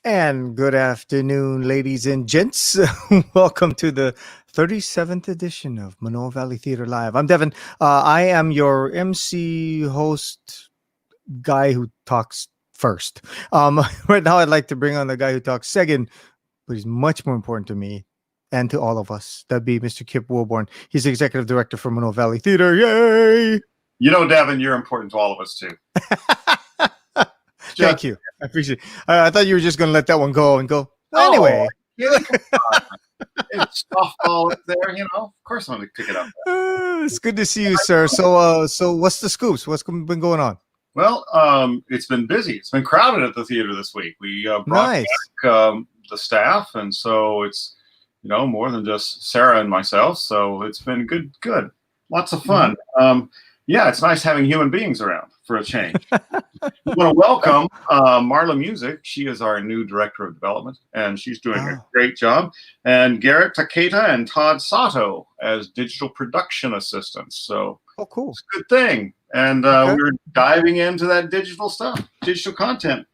And good afternoon, ladies and gents. Welcome to the 37th edition of Manoa Valley Theater Live. I'm Devin. I am your MC host guy who talks first. Right now, I'd like to bring on the guy who talks second, but he's much more important to me and to all of us. That'd be Mr. Kip Wilborn. He's the executive director for Manoa Valley Theater. Yay! You know, Devin, you're important to all of us, too. Thank you. I appreciate it. I thought you were just going to let that one go and go. Well, anyway. It's softball up there, you know. Of course I'm going to pick it up. It's good to see you, sir. So what's the scoops? What's been going on? Well, it's been busy. It's been crowded at the theater this week. We brought back the staff, and so it's, you know, more than just Sarah and myself. So it's been good. Lots of fun. Mm-hmm. Yeah, it's nice having human beings around for a change. We want to welcome Marla Music. She is our new director of development, and she's doing a great job. And Garrett Takeda and Todd Sato as digital production assistants. So, cool. It's a good thing. And we're diving into that digital stuff, digital content.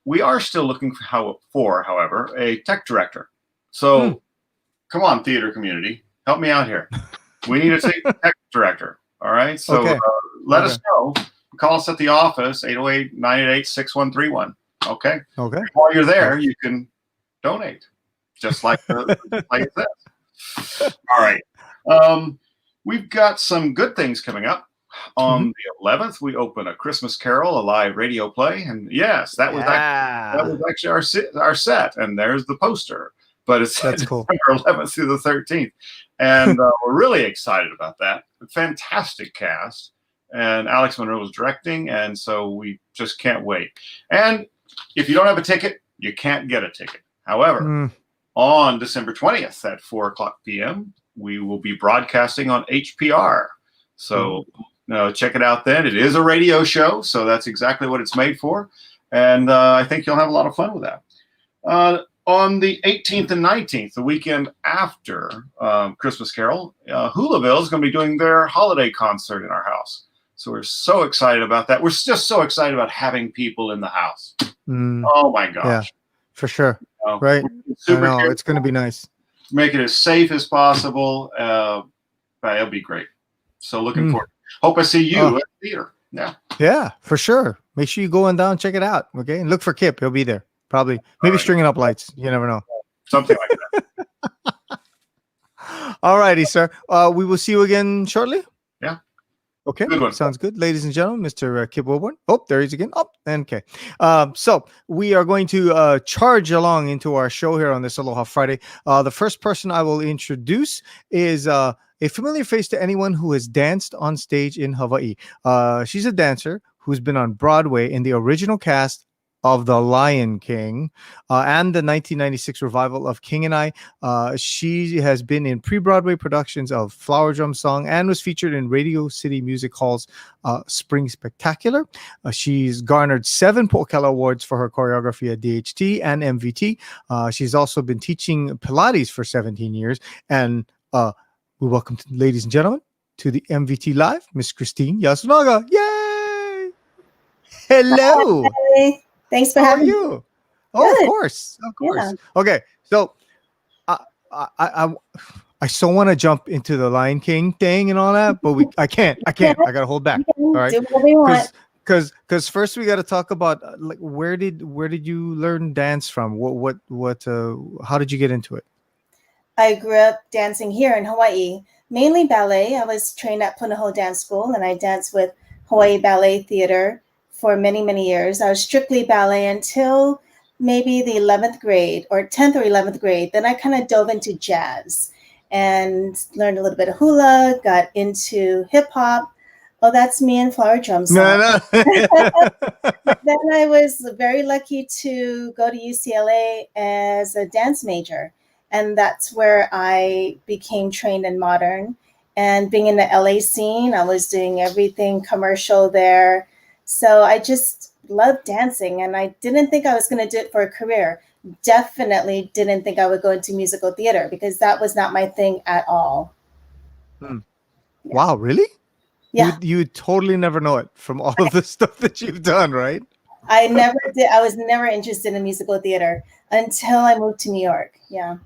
We are still looking for, however, a tech director. So, come on, theater community, help me out here. We need a tech director. All right. So let us know. Call us at the office, 808-988-6131. Okay. Okay. While you're there, you can donate, just like like this. All right. We've got some good things coming up. On the 11th, we open A Christmas Carol, a live radio play. And yes, that was actually our set. And there's the poster. But it's December 11th through the 13th. And we're really excited about that. Fantastic cast. And Alex Monroe is directing. And so we just can't wait. And if you don't have a ticket, you can't get a ticket. However, on December 20th at 4:00 p.m., we will be broadcasting on HPR. So check it out then. It is a radio show, so that's exactly what it's made for. And I think you'll have a lot of fun with that. On the 18th and 19th, the weekend after Christmas Carol, Hulaville is going to be doing their holiday concert in our house. So we're so excited about that. We're just so excited about having people in the house. Oh, my gosh. Yeah, for sure. Right. I know. It's going to be nice. Make it as safe as possible. It'll be great. So looking forward. Hope I see you at the theater. Yeah. Yeah, for sure. Make sure you go on down and check it out. Okay. And look for Kip. He'll be there. Probably. Maybe stringing up lights. You never know. Something like that. All righty, sir. We will see you again shortly. Yeah. Okay. Good one. Sounds good. Ladies and gentlemen, Mr. Kip Wilborn. Oh, there he is again. Oh, okay. So we are going to charge along into our show here on this Aloha Friday. The first person I will introduce is a familiar face to anyone who has danced on stage in Hawaii. She's a dancer who's been on Broadway in the original cast of The Lion King and the 1996 revival of King and I. She has been in pre-Broadway productions of Flower Drum Song and was featured in Radio City Music Hall's Spring Spectacular. She's garnered 7 Po'okela Awards for her choreography at DHT and MVT. She's also been teaching Pilates for 17 years. And we welcome, ladies and gentlemen, to the MVT Live, Miss Christine Yasunaga. Yay! Hello! Hi. Thanks for having you. me. Oh, of course. Yeah. Okay, so I so want to jump into the Lion King thing and all that, but I can't. I gotta hold back. All right. Do whatever you want. Because first we got to talk about like where did you learn dance from? How did you get into it? I grew up dancing here in Hawaii, mainly ballet. I was trained at Punahou Dance School, and I danced with Hawaii Ballet Theater for many, many years. I was strictly ballet until maybe the 11th grade or 10th or 11th grade. Then I kind of dove into jazz and learned a little bit of hula, got into hip hop. Oh, that's me and Flower Drum Song. No. Then I was very lucky to go to UCLA as a dance major. And that's where I became trained in modern. And being in the LA scene, I was doing everything commercial there. So I just loved dancing, and I didn't think I was going to do it for a career. Definitely didn't think I would go into musical theater because that was not my thing at all. Yeah. Wow, really? Yeah. You totally never know it from all of the stuff that you've done, right? I never did. I was never interested in musical theater until I moved to New York. Yeah.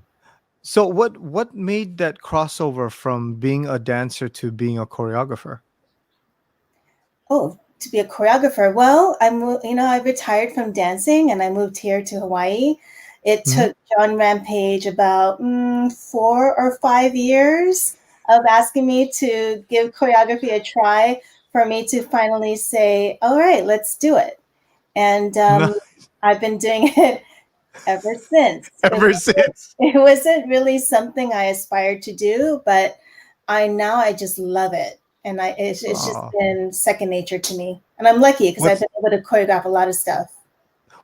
So what made that crossover from being a dancer to being a choreographer? Oh, to be a choreographer. Well, I retired from dancing and I moved here to Hawaii. It took John Rampage about 4 or 5 years of asking me to give choreography a try for me to finally say, all right, let's do it. And I've been doing it ever since. It wasn't really something I aspired to do, but I just love it. And it's just been second nature to me. And I'm lucky because I've been able to choreograph a lot of stuff.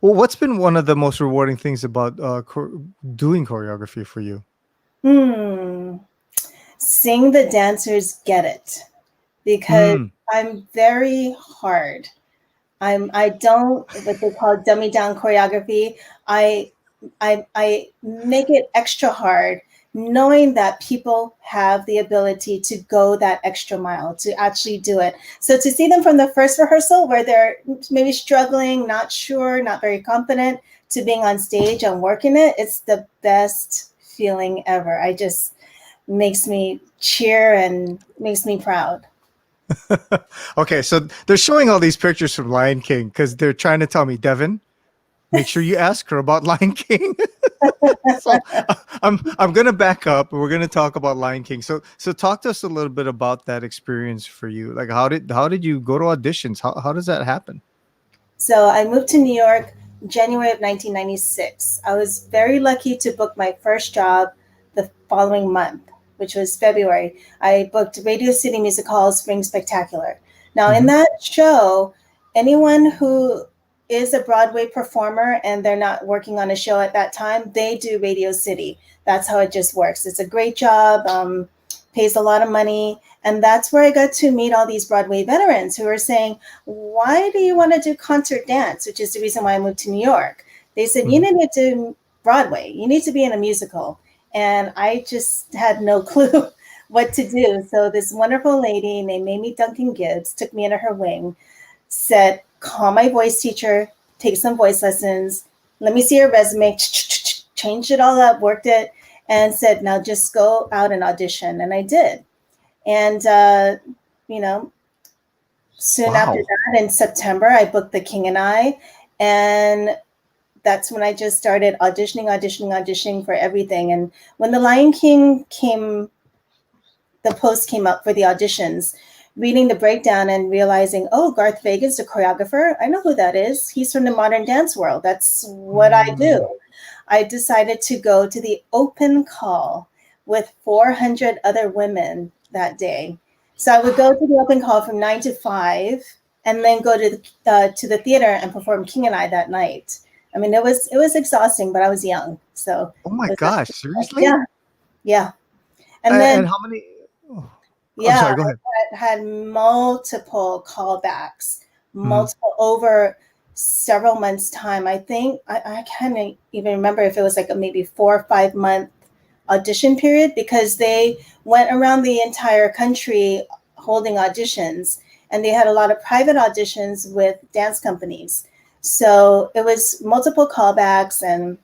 Well, what's been one of the most rewarding things about doing choreography for you? Seeing the dancers get it. Because I'm very hard. I don't what they call dummy down choreography. I make it extra hard, knowing that people have the ability to go that extra mile, to actually do it. So to see them from the first rehearsal where they're maybe struggling, not sure, not very confident, to being on stage and working it, it's the best feeling ever. I just makes me cheer and makes me proud. Okay, so they're showing all these pictures from Lion King because they're trying to tell me, Devin, make sure you ask her about Lion King. So I'm gonna back up and we're gonna talk about Lion King. So talk to us a little bit about that experience for you. Like how did you go to auditions? How does that happen? So I moved to New York January of 1996. I was very lucky to book my first job the following month, which was February. I booked Radio City Music Hall's Spring Spectacular. Now in that show, anyone who is a Broadway performer and they're not working on a show at that time, they do Radio City. That's how it just works. It's a great job, pays a lot of money. And that's where I got to meet all these Broadway veterans who are saying, why do you want to do concert dance? Which is the reason why I moved to New York. They said, you need to do Broadway. You need to be in a musical. And I just had no clue what to do. So this wonderful lady named Amy Duncan Gibbs took me under her wing, said, call my voice teacher, take some voice lessons. Let me see your resume, changed it all up, worked it, and said, now just go out and audition. And I did. And, soon after that, in September, I booked The King and I. And that's when I just started auditioning for everything. And when The Lion King the post came up for the auditions, reading the breakdown and realizing, oh, Garth Vega's the choreographer. I know who that is. He's from the modern dance world. That's what I do. I decided to go to the open call with 400 other women that day. So I would go to the open call from 9 to 5 and then go to the theater and perform King and I that night. I mean, it was exhausting, but I was young. So oh my gosh, seriously? Yeah. And then and how many? Oh, yeah, I'm sorry, go ahead. I had multiple callbacks, over several months' time. I think I can't even remember if it was like a maybe 4 or 5 month audition period, because they went around the entire country holding auditions, and they had a lot of private auditions with dance companies. So it was multiple callbacks, and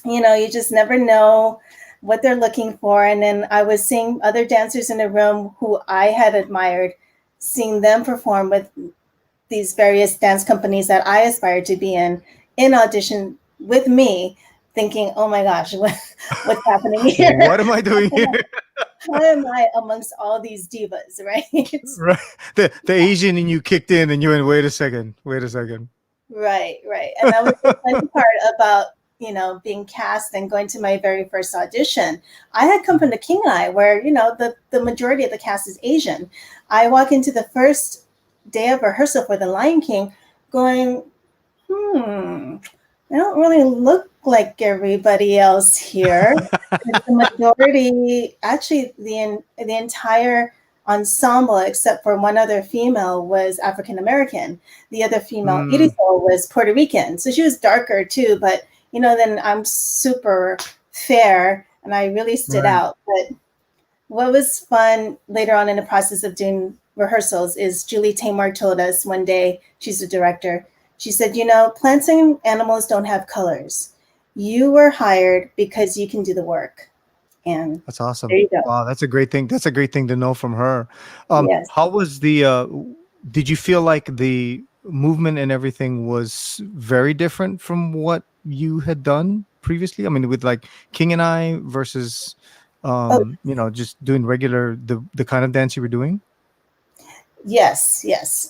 you just never know what they're looking for. And then I was seeing other dancers in the room who I had admired, seeing them perform with these various dance companies that I aspired to be in audition with me, thinking, oh my gosh, what's happening here? What am I doing here? How am I amongst all these divas, right? Right. The Asian in you kicked in and you went, wait a second. Right. And that was the fun part about, being cast and going to my very first audition. I had come from The King and I, where, the majority of the cast is Asian. I walk into the first day of rehearsal for The Lion King going, I don't really look like everybody else here. The majority, actually the entire ensemble, except for one other female, was African American. The other female, Irisol, was Puerto Rican. So she was darker too, but then I'm super fair and I really stood out. But what was fun later on in the process of doing rehearsals is Julie Taymor told us one day, she's the director, she said, plants and animals don't have colors. You were hired because you can do the work. And that's awesome. There you go. Wow, that's a great thing. That's a great thing to know from her. Yes. How was did you feel like the movement and everything was very different from what you had done previously? I mean, with like King and I versus, just doing regular, the kind of dance you were doing? Yes.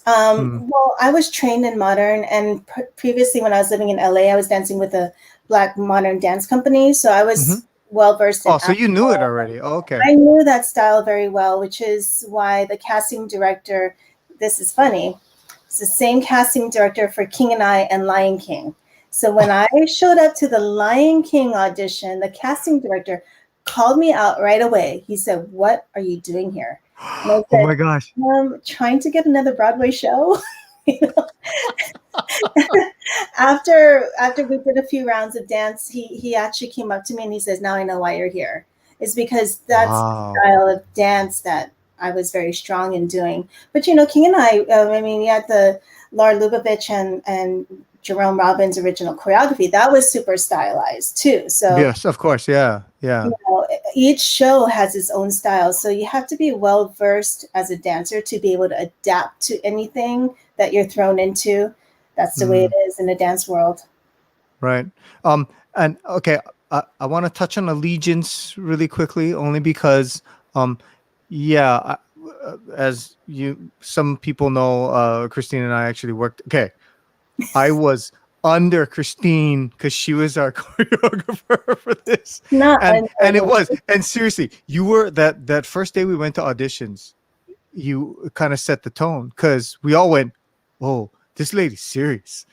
Well, I was trained in modern, and previously when I was living in LA, I was dancing with a Black modern dance company. So I was well versed in. Oh, so you knew it already. Oh, okay. I knew that style very well, which is why the casting director, this is funny, it's the same casting director for King and I and Lion King. So when I showed up to the Lion King audition, the casting director called me out right away. He said, "What are you doing here?" And I said, oh my gosh. Trying to get another Broadway show. After we did a few rounds of dance, he actually came up to me and he says, "Now I know why you're here." It's because that's the style of dance that I was very strong in doing. But King and I you had the Laura Lubavitch and Jerome Robbins' original choreography. That was super stylized too. So yes, of course, yeah. Each show has its own style, so you have to be well versed as a dancer to be able to adapt to anything that you're thrown into. That's the way it is in the dance world. Right. And okay, I want to touch on allegiance really quickly, only because, as some people know, Christine and I actually worked. Okay, I was under Christine because she was our choreographer for this. And it was, and seriously, you were that first day we went to auditions, you kind of set the tone because we all went, "Oh, this lady's serious.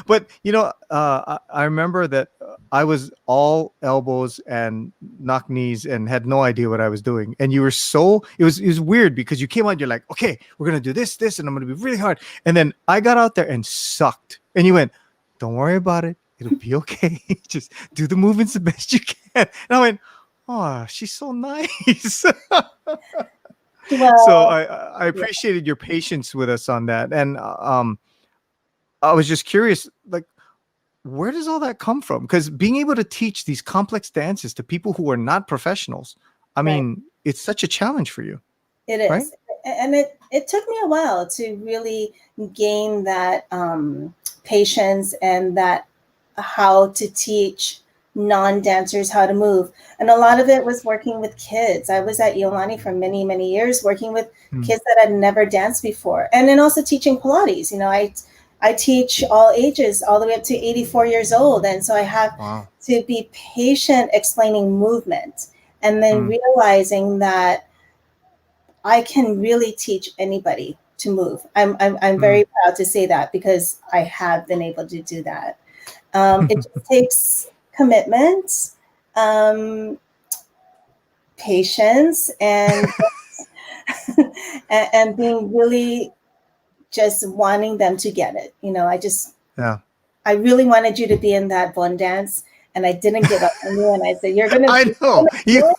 But I remember that I was all elbows and knock knees and had no idea what I was doing. And you were it was weird because you came out, you're like, okay, we're gonna do this, and I'm gonna be really hard. And then I got out there and sucked. And you went, don't worry about it. It'll be okay. Just do the movements the best you can. And I went, oh, she's so nice. Well, So I appreciated your patience with us on that. And I was just curious, like, where does all that come from? Because being able to teach these complex dances to people who are not professionals, I mean, it's such a challenge for you. It is. Right? And it took me a while to really gain that patience and that how to teach non-dancers how to move. And a lot of it was working with kids. I was at Iolani for many, many years working with kids that had never danced before. And then also teaching Pilates. I teach all ages, all the way up to 84 years old. And so I have to be patient explaining movement and then realizing that I can really teach anybody to move. I'm very proud to say that because I have been able to do that. It just takes commitment, patience, and and being really just wanting them to get it. I really wanted you to be in that Bon dance, and I didn't give up on you. And I said, "You're gonna." I know you.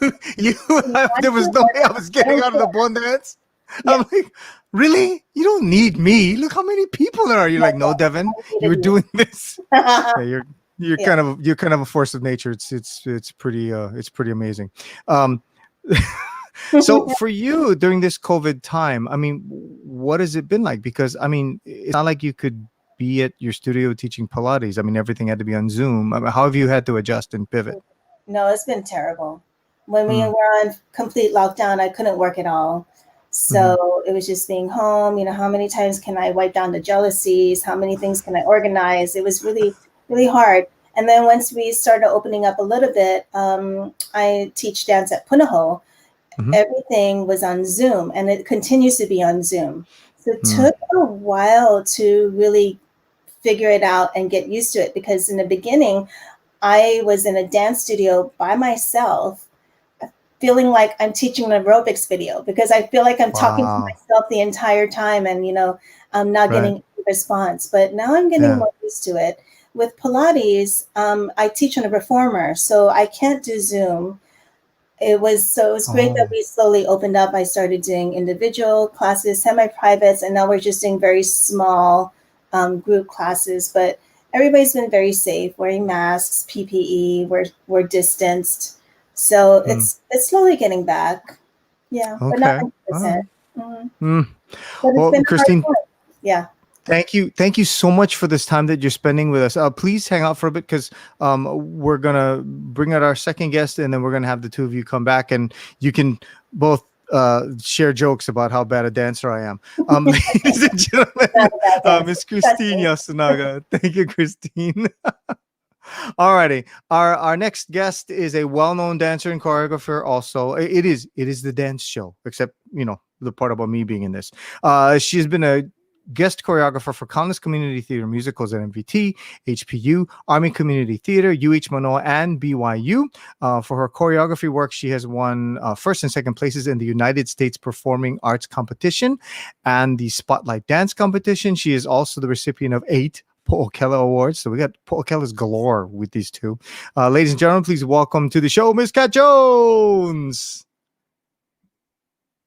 There was no way I was getting out of the Bon dance. Yeah. I'm like, really? You don't need me. Look how many people there are. You're like, no, Devin, you were doing this. Yeah, you're kind of a force of nature. It's pretty amazing. So for you during this COVID time, I mean, what has it been like? Because I mean, it's not like you could be at your studio teaching Pilates. I mean, everything had to be on Zoom. I mean, how have you had to adjust and pivot? No, it's been terrible. When we were on complete lockdown, I couldn't work at all. So it was just being home. How many times can I wipe down the jealousies? How many things can I organize? It was really, really hard. And then once we started opening up a little bit, I teach dance at Punahou. Everything was on Zoom, and it continues to be on Zoom. So it took a while to really figure it out and get used to it, because in the beginning, I was in a dance studio by myself, feeling like I'm teaching an aerobics video, because I feel like I'm talking to myself the entire time, and I'm not getting a response. But now I'm getting more used to it. With Pilates, I teach on a reformer, so I can't do Zoom. It was great that we slowly opened up. I started doing individual classes, semi-privates, and now we're just doing very small group classes. But everybody's been very safe, wearing masks, PPE. We're distanced, so it's slowly getting back. Yeah, but not 100%. But it's been Christine, yeah. Thank you so much for this time that you're spending with us. Please hang out for a bit, because we're gonna bring out our second guest, and then we're gonna have the two of you come back, and you can both share jokes about how bad a dancer I am. Ladies and gentlemen, Miss Christine Yasunaga. Thank you, Christine. Alrighty, our next guest is a well-known dancer and choreographer. Also, it is the dance show, except the part about me being in this. She's been a guest choreographer for countless community theater musicals at MVT, HPU, Army Community Theater, UH Manoa, and BYU. For her choreography work, she has won first and second places in the United States Performing Arts Competition and the Spotlight Dance Competition. She is also the recipient of 8 Po'okela Awards. So we got Po'okelas galore with these two. Ladies and gentlemen, please welcome to the show, Miss Kat Jones.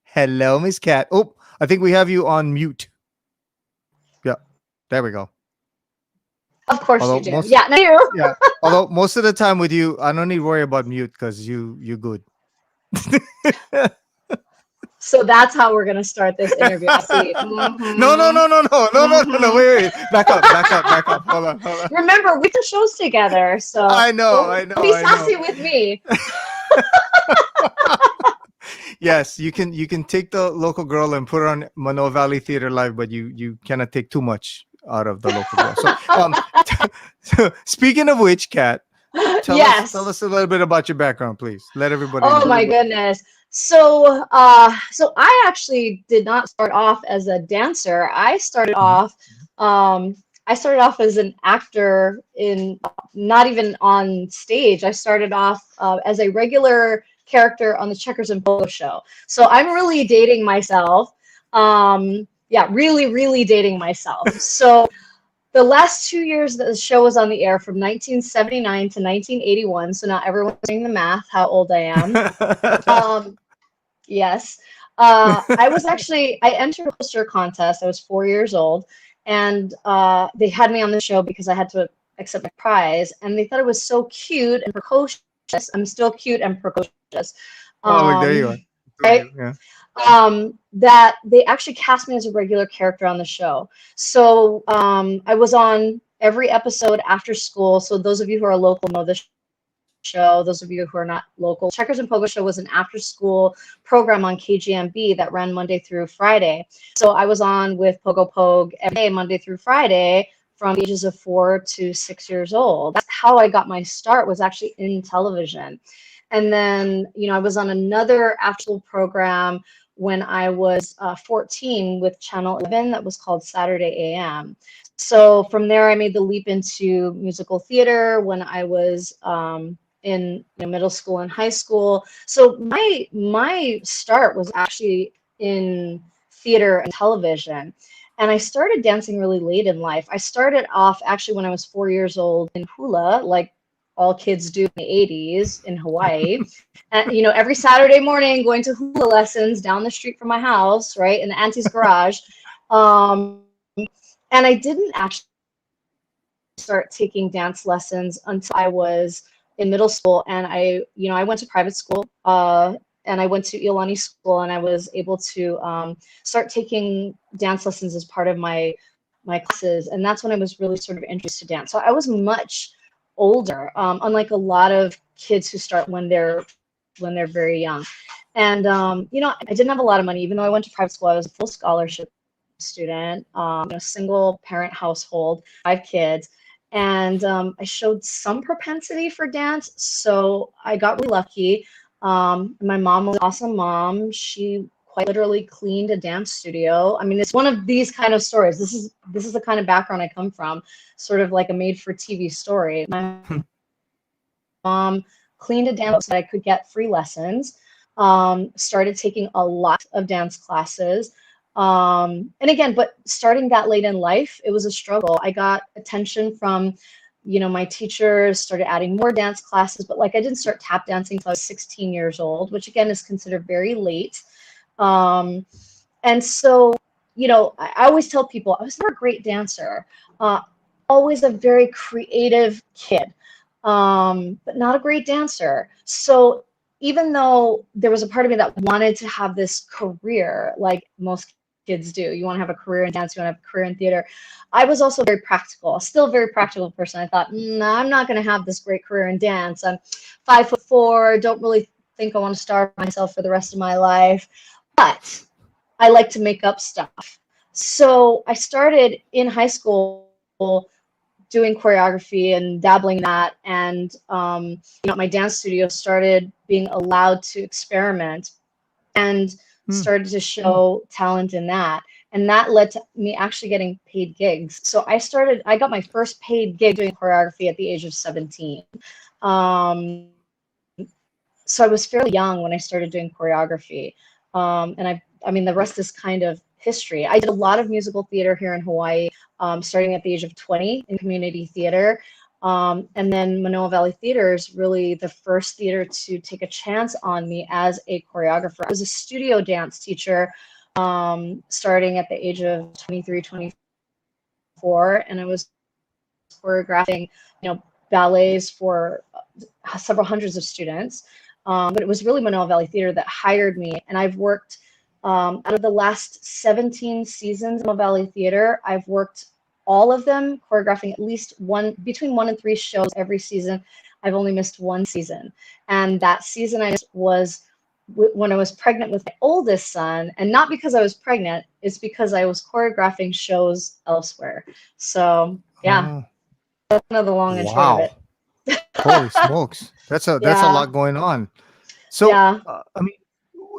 Hello, Miss Kat. Oh, I think we have you on mute. Yeah, there we go. Of course you do. Yeah, no, you. Yeah. Although most of the time with you, I don't need to worry about mute because you're good. So that's how we're gonna start this interview. I see. Mm-hmm. No. Wait. Back up. Hold on. Remember, we do shows together, so I know. Don't be sassy with me. Yes, you can take the local girl and put her on Manoa Valley Theater Live, but you cannot take too much out of the local girl. So, speaking of which, Kat, tell us a little bit about your background, please. Let everybody know. My goodness. So I actually did not start off as a dancer. I started off as an actor in not even on stage. I started off as a regular character on the Checkers and Polo show. So I'm really dating myself. Yeah, really, really dating myself. So the last 2 years that the show was on the air, from 1979 to 1981. So now everyone's doing the math, how old I am. Yes. I entered a poster contest. I was 4 years old, and they had me on the show because I had to accept my prize, and they thought it was so cute and precocious. I'm still cute and precocious. Oh, look, there you are. Right? Yeah. That they actually cast me as a regular character on the show. So I was on every episode after school. So those of you who are local know the show. Those of you who are not local, Checkers and Pogo Show was an after-school program on KGMB that ran Monday through Friday. So I was on with Pogo Pogue every day, Monday through Friday, from the ages of 4 to 6 years old. That's how I got my start, was actually in television. And then, I was on another after-school program when I was 14 with Channel 11 that was called Saturday AM. So from there, I made the leap into musical theater when I was in middle school and high school. So my start was actually in theater and television. And I started dancing really late in life. I started off actually when I was 4 years old in hula, like all kids do in the 80s in Hawaii. And, every Saturday morning going to hula lessons down the street from my house, right, in the auntie's garage. And I didn't actually start taking dance lessons until I was in middle school, and I went to private school, and I went to Iolani school, and I was able to start taking dance lessons as part of my classes, and that's when I was really sort of introduced to dance. So I was much older, unlike a lot of kids who start when they're very young. And I didn't have a lot of money, even though I went to private school. I was a full scholarship student, single parent household, 5 kids. And I showed some propensity for dance, so I got really lucky. My mom was an awesome mom. She quite literally cleaned a dance studio. I mean, it's one of these kind of stories. This is the kind of background I come from, sort of like a made-for-TV story. My mom cleaned a dance so that I could get free lessons. Started taking a lot of dance classes. And again, but starting that late in life, it was a struggle. I got attention from, my teachers, started adding more dance classes, but I didn't start tap dancing until I was 16 years old, which again is considered very late. And so, I always tell people I was never a great dancer, always a very creative kid, but not a great dancer. So even though there was a part of me that wanted to have this career, like most kids do, you want to have a career in dance, you want to have a career in theater, I was also very practical, still a very practical person. I thought, I'm not going to have this great career in dance. I'm 5'4", don't really think I want to starve myself for the rest of my life, but I like to make up stuff. So I started in high school doing choreography and dabbling in that, and my dance studio started being allowed to experiment and started to show talent in that, and that led to me actually getting paid gigs. So I got my first paid gig doing choreography at the age of 17. So I was fairly young when I started doing choreography, and I mean the rest is kind of history. I did a lot of musical theater here in Hawaii, starting at the age of 20 in community theater. And then Manoa Valley Theater is really the first theater to take a chance on me as a choreographer. I was a studio dance teacher starting at the age of 23, 24, and I was choreographing, ballets for several hundreds of students. But it was really Manoa Valley Theater that hired me, and I've worked out of the last 17 seasons of Manoa Valley Theater, I've worked all of them, choreographing at least between 1 and 3 shows every season. I've only missed 1 season. And that season was when I was pregnant with my oldest son, and not because I was pregnant, it's because I was choreographing shows elsewhere. So yeah, that's another long and short of it. Holy smokes. That's a lot going on. So, Yeah. I mean,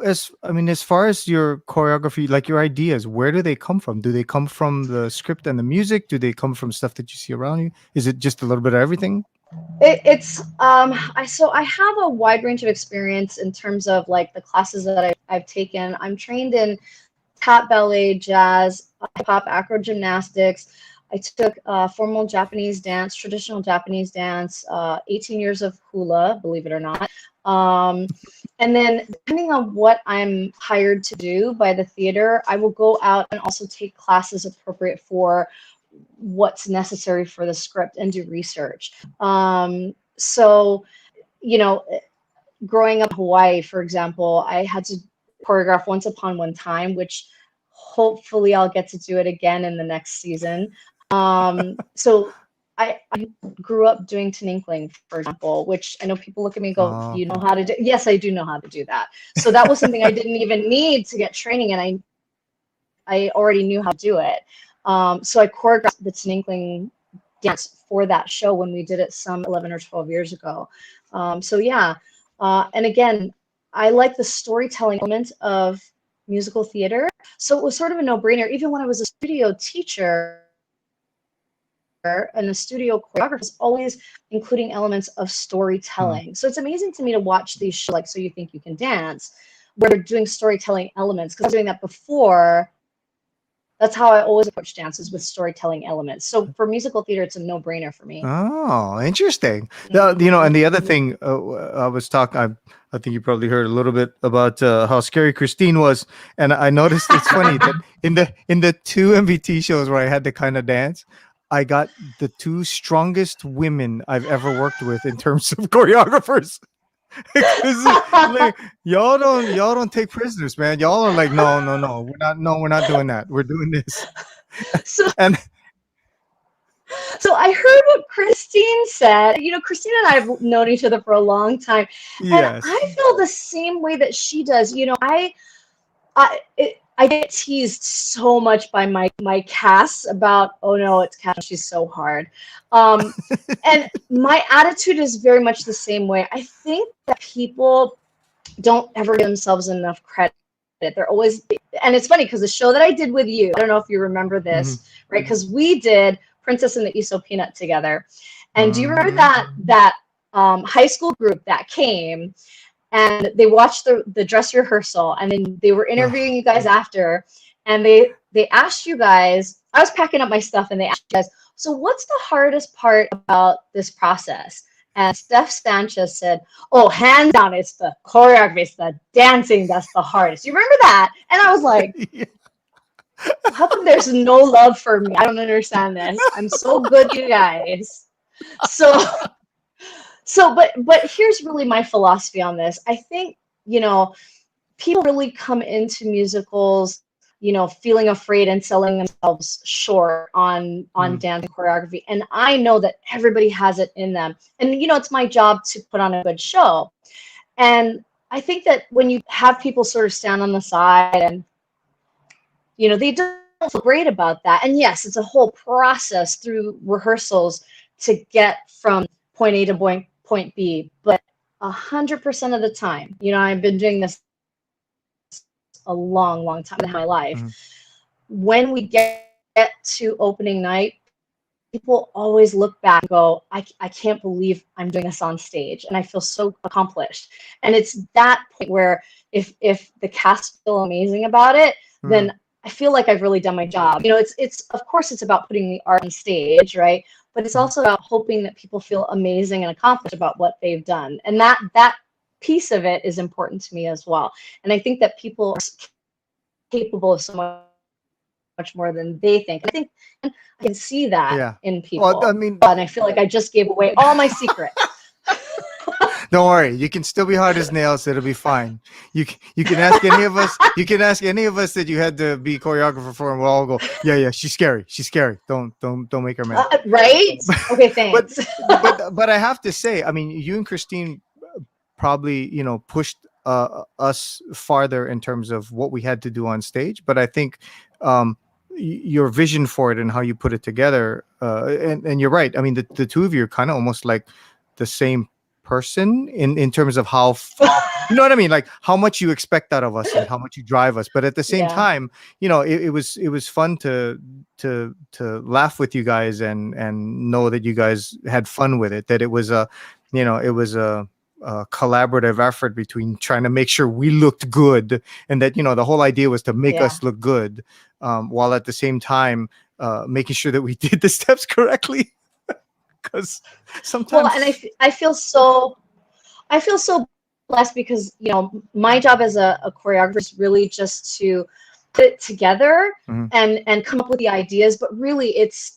as far as your choreography, like your ideas, where do they come from? Do they come from the script and the music? Do they come from stuff that you see around you? Is it just a little bit of everything? I have a wide range of experience in terms of like the classes that I've taken. I'm trained in tap, ballet, jazz, hip hop, acro gymnastics. I took formal Japanese dance, traditional Japanese dance, 18 years of hula, believe it or not. And then depending on what I'm hired to do by the theater, I will go out and also take classes appropriate for what's necessary for the script and do research. So, you know, growing up in Hawaii, for example, I had to choreograph Once Upon One Time, which hopefully I'll get to do it again in the next season. So I grew up doing Tininkling, for example, which I know people look at me and go, you know how to do? Yes, I do know how to do that. So that was something I didn't even need to get training, and I already knew how to do it. So I choreographed the Tininkling dance for that show when we did it some 11 or 12 years ago. So yeah, and again, I like the storytelling element of musical theater. So it was sort of a no-brainer. Even when I was a studio teacher and a studio choreographer, was always including elements of storytelling. So it's amazing to me to watch these shows like So You Think You Can Dance, where they're doing storytelling elements, because I was doing that before. That's how I always approach dances, with storytelling elements. So for musical theater, it's a no-brainer for me. Oh, interesting. And the other thing I was talking, I think you probably heard a little bit about how scary Christine was, and I noticed it's funny that in the two MVT shows where I had to kind of dance, I got the two strongest women I've ever worked with in terms of choreographers. Like, y'all don't take prisoners, man. Y'all are like, no, we're not doing that. We're doing this. So I heard what Christine said. You know, Christine and I have known each other for a long time, yes. and I feel the same way that she does. You know, I get teased so much by my cast about, oh no, it's Cass, she's so hard. And my attitude is very much the same way. I think that people don't ever give themselves enough credit. They're always, and it's funny because the show that I did with you, I don't know if you remember this, right? Because we did Princess and the Iso Peanut together. And do you remember that high school group that came and they watched the dress rehearsal, and then they were interviewing you guys after, and they asked you guys, I was packing up my stuff, and they asked you guys, so what's the hardest part about this process? And Steph Sanchez said, oh, hands down, it's the choreography, it's the dancing that's the hardest. You remember that? And I was like, how come there's no love for me? I don't understand this. I'm so good, you guys. But here's really my philosophy on this. I think, you know, people really come into musicals, you know, feeling afraid and selling themselves short on dance and choreography. And I know that everybody has it in them. And, you know, it's my job to put on a good show. And I think that when you have people sort of stand on the side and, you know, they don't feel great about that. And yes, it's a whole process through rehearsals to get from point A to point B. But 100% of the time, you know, I've been doing this a long time in my life. When we get to opening night, people always look back and go, I can't believe I'm doing this on stage, and I feel so accomplished. And it's that point where if the cast feel amazing about it, then I feel like I've really done my job. You know, it's of course it's about putting the art on stage, right? But it's also about hoping that people feel amazing and accomplished about what they've done. And that piece of it is important to me as well. And I think that people are capable of so much more than they think. I think I can see that in people. Well, I mean, and I feel like I just gave away all my secrets. Don't worry, you can still be hard as nails. It'll be fine. You can ask any of us. You can ask any of us that you had to be choreographer for, and we'll all go, yeah, she's scary. She's scary. Don't make her mad. Right? Okay, thanks. but I have to say, I mean, you and Christine probably, you know, pushed us farther in terms of what we had to do on stage. But I think your vision for it and how you put it together, and you're right. I mean, the two of you are kind of almost like the same person in terms of how you know what I mean, like how much you expect out of us and how much you drive us. But at the same time, you know, it was fun to laugh with you guys and know that you guys had fun with it. That it was a, you know, it was a collaborative effort between trying to make sure we looked good, and that, you know, the whole idea was to make us look good, while at the same time making sure that we did the steps correctly. Because sometimes, well, and I feel so blessed because, you know, my job as a choreographer is really just to put it together and come up with the ideas, but really it's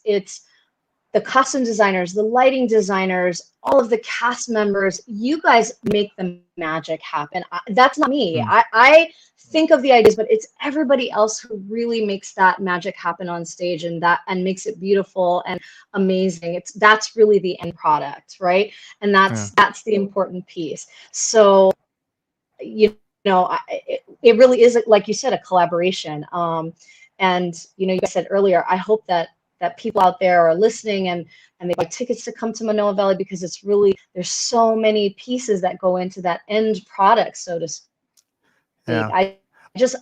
the costume designers, the lighting designers, all of the cast members. You guys make the magic happen. That's not me. I think of the ideas, but it's everybody else who really makes that magic happen on stage, and makes it beautiful and amazing. That's really the end product, right? And that's the important piece. So, you know, it really is, like you said, a collaboration. And, you know, you guys said earlier, I hope that people out there are listening and they buy tickets to come to Manoa Valley, because it's really, there's so many pieces that go into that end product, so to speak. Yeah.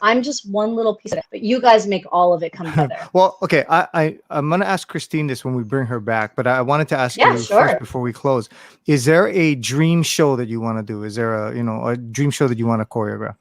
I'm just one little piece of it, but you guys make all of it come together. Well, okay, I'm gonna ask Christine this when we bring her back, but I wanted to ask you first before we close. Is there a dream show that you want to do? Is there a dream show that you want to choreograph?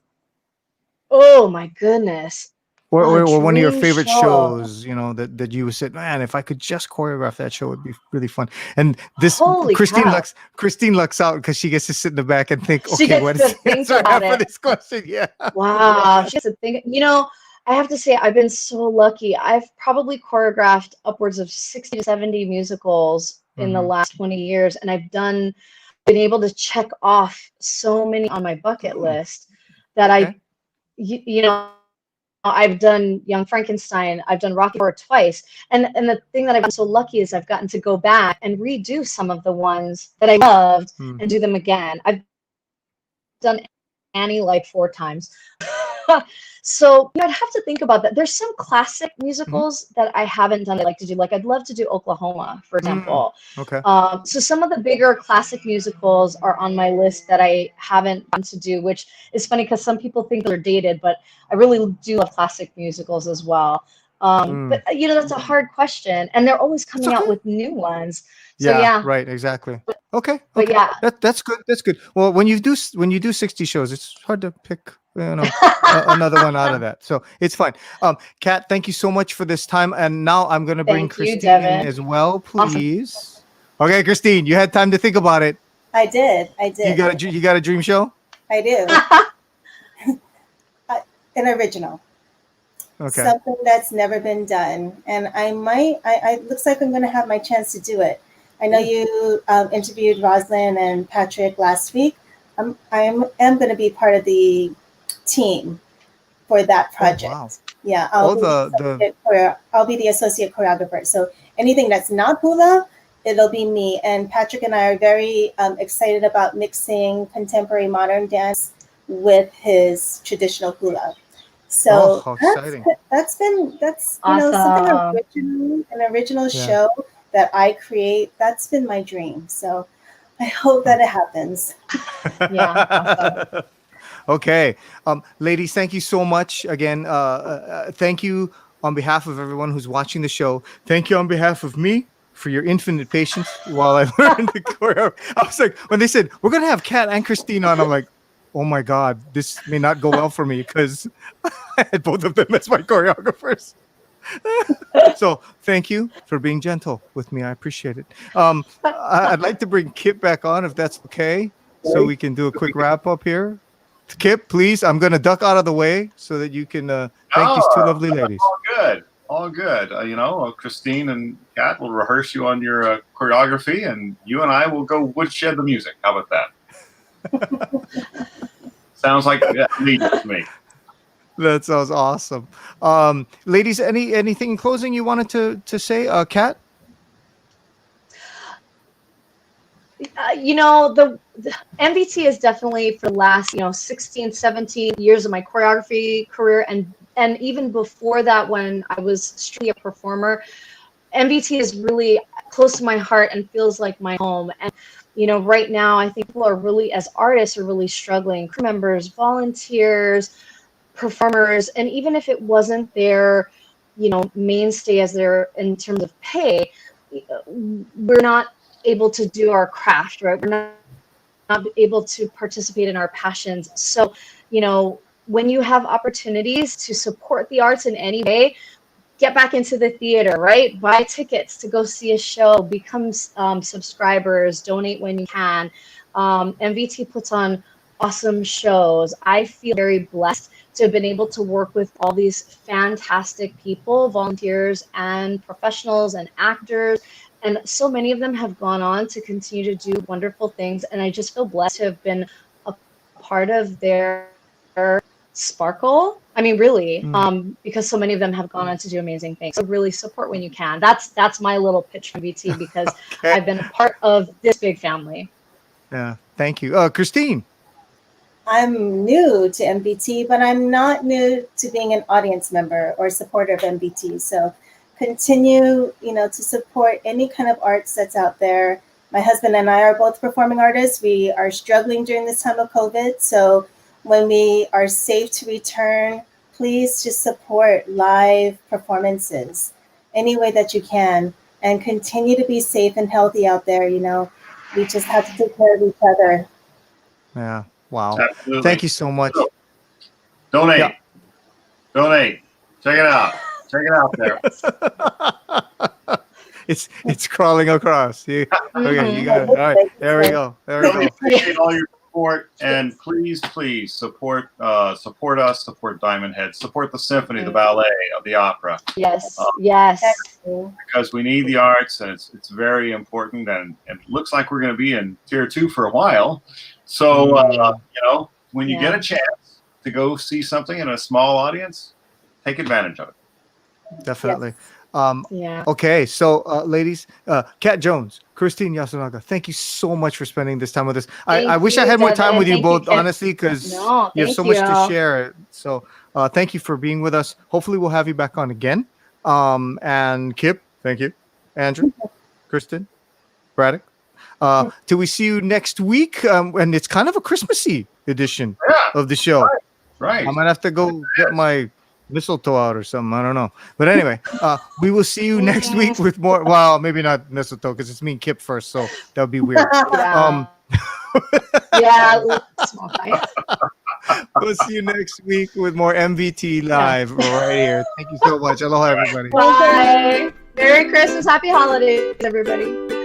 Oh my goodness. Or one of your favorite shows, you know, that you said, man, if I could just choreograph that show, it would be really fun. And this, Christine lucks out because she gets to sit in the back and think, okay, what is the answer I have for this question? Yeah. Wow. She gets to think. You know, I have to say, I've been so lucky. I've probably choreographed upwards of 60 to 70 musicals in the last 20 years. And I've been able to check off so many on my bucket list that you know, I've done Young Frankenstein, I've done Rocky Horror twice. And the thing that I've been so lucky is I've gotten to go back and redo some of the ones that I loved and do them again. I've done Annie like 4 times. So I'd have to think about that. There's some classic musicals that I haven't done that I like to do. Like I'd love to do Oklahoma, for example. Okay. So some of the bigger classic musicals are on my list that I haven't done to do, which is funny because some people think they're dated, but I really do love classic musicals as well. But you know, that's a hard question, and they're always coming out with new ones. So yeah, right, exactly. Okay, but yeah, that's good. That's good. Well, when you do 60 shows, it's hard to pick, you know, another one out of that. So it's fine. Kat, thank you so much for this time. And now I'm going to bring Christine in as well, please. Awesome. Okay, Christine, you had time to think about it. I did. You got a dream show? I do. An original. Okay. Something that's never been done, and I looks like I'm going to have my chance to do it. I know you interviewed Rosalind and Patrick last week. I am going to be part of the team for that project. Oh, wow. Yeah, I'll be the associate choreographer. So anything that's not hula, it'll be me. And Patrick and I are very excited about mixing contemporary modern dance with his traditional hula. So how exciting. that's awesome. You know, something an original show that I create. That's been my dream. So I hope that it happens. Yeah. Awesome. Okay. Ladies, thank you so much again. Thank you on behalf of everyone who's watching the show. Thank you on behalf of me for your infinite patience while I learned the choreography. I was like, when they said, we're going to have Kat and Christine on, I'm like, oh my God, this may not go well for me because I had both of them as my choreographers. So thank you for being gentle with me. I appreciate it. I'd like to bring Kip back on if that's okay, so we can do a quick wrap up here. Kip, please, I'm going to duck out of the way so that you can thank these 2 lovely ladies. All good. You know, Christine and Kat will rehearse you on your choreography, and you and I will go woodshed the music. How about that? Sounds like lead to me. That sounds awesome. Ladies, anything in closing you wanted to say, Kat? You know, the MVT is definitely for the last, 16, 17 years of my choreography career, and even before that, when I was strictly a performer, MVT is really close to my heart and feels like my home. And right now, I think people are really, as artists, are really struggling. Crew members, volunteers, performers, and even if it wasn't their, mainstay as their in terms of pay, we're not able to do our craft, right? We're not able to participate in our passions. So, when you have opportunities to support the arts in any way, get back into the theater, right? Buy tickets to go see a show, become subscribers, donate when you can. MVT puts on awesome shows. I feel very blessed to have been able to work with all these fantastic people, volunteers and professionals and actors. And so many of them have gone on to continue to do wonderful things. And I just feel blessed to have been a part of their sparkle. I mean, really, because so many of them have gone on to do amazing things. So really support when you can. That's my little pitch from VT, because Okay. I've been a part of this big family. Yeah, thank you. Christine. I'm new to MBT, but I'm not new to being an audience member or supporter of MBT. So continue, to support any kind of arts that's out there. My husband and I are both performing artists. We are struggling during this time of COVID. So when we are safe to return, please just support live performances any way that you can, and continue to be safe and healthy out there. We just have to take care of each other. Yeah. Wow. Absolutely. Thank you so much. Donate. Yeah. Donate. Check it out. Check it out there. It's crawling across. Okay, you got it. All right. There we go. Really appreciate all your support, and please support us, support Diamond Head, support the symphony, the ballet, the opera. Yes, yes. Because we need the arts, and it's very important, and it looks like we're going to be in tier 2 for a while. So when you get a chance to go see something in a small audience, take advantage of it. Definitely. Yeah. Okay, so ladies, Kat Jones, Christine Yasunaga, thank you so much for spending this time with us. I wish I had more time with you both, honestly, because you have so much to share. So thank you for being with us. Hopefully we'll have you back on again. And Kip, thank you. Andrew, Kristen, Braddock. Till we see you next week. And it's kind of a Christmassy edition of the show. Right. I might have to go get my mistletoe out or something. I don't know. But anyway, we will see you next week with more. Well, maybe not mistletoe, because it's me and Kip first, so that would be weird. Small fight. We'll see you next week with more MVT Live right here. Thank you so much. Aloha, everybody. Bye. Merry Christmas. Happy holidays, everybody.